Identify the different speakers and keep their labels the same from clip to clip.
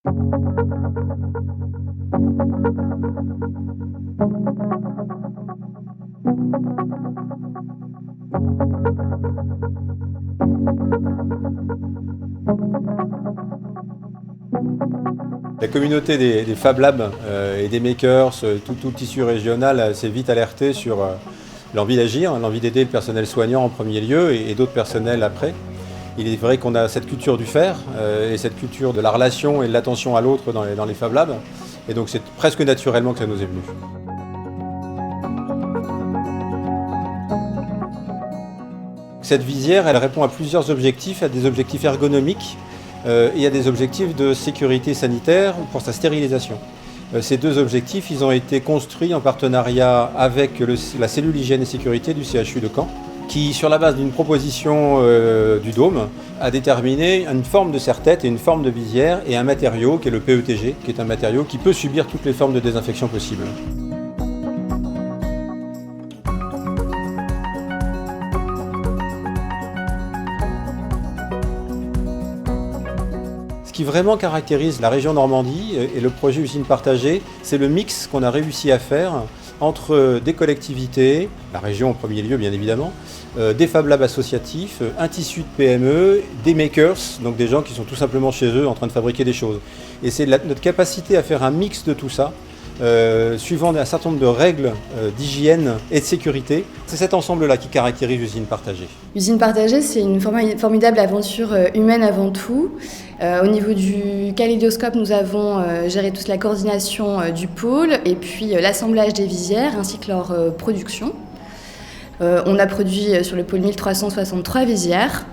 Speaker 1: La communauté des Fab Labs et des makers, tout le tissu régional s'est vite alerté sur l'envie d'agir, l'envie d'aider le personnel soignant en premier lieu et d'autres personnels après. Il est vrai qu'on a cette culture du faire et cette culture de la relation et de l'attention à l'autre dans les Fab Labs. Et donc c'est presque naturellement que ça nous est venu. Cette visière, elle répond à plusieurs objectifs, à des objectifs ergonomiques et à des objectifs de sécurité sanitaire pour sa stérilisation. Ces deux objectifs, ils ont été construits en partenariat avec la cellule hygiène et sécurité du CHU de Caen, qui, sur la base d'une proposition du Dôme, a déterminé une forme de serre-tête et une forme de visière et un matériau qui est le PETG, qui est un matériau qui peut subir toutes les formes de désinfection possibles. Ce qui vraiment caractérise la région Normandie et le projet Usine Partagée, c'est le mix qu'on a réussi à faire entre des collectivités, la région en premier lieu bien évidemment, des Fab Labs associatifs, un tissu de PME, des makers, donc des gens qui sont tout simplement chez eux en train de fabriquer des choses. Et c'est notre capacité à faire un mix de tout ça, suivant un certain nombre de règles d'hygiène et de sécurité. C'est cet ensemble-là qui caractérise Usine Partagée.
Speaker 2: Usine Partagée, c'est une formidable aventure humaine avant tout. Au niveau du kaléidoscope, nous avons géré toute la coordination du pôle et puis l'assemblage des visières ainsi que leur production. On a produit sur le pôle 1363 visières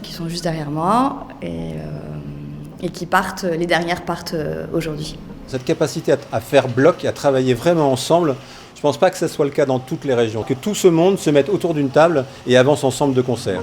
Speaker 2: qui sont juste derrière moi et qui partent, les dernières partent aujourd'hui.
Speaker 1: Cette capacité à faire bloc, à travailler vraiment ensemble, je ne pense pas que ce soit le cas dans toutes les régions. Que tout ce monde se mette autour d'une table et avance ensemble de concert.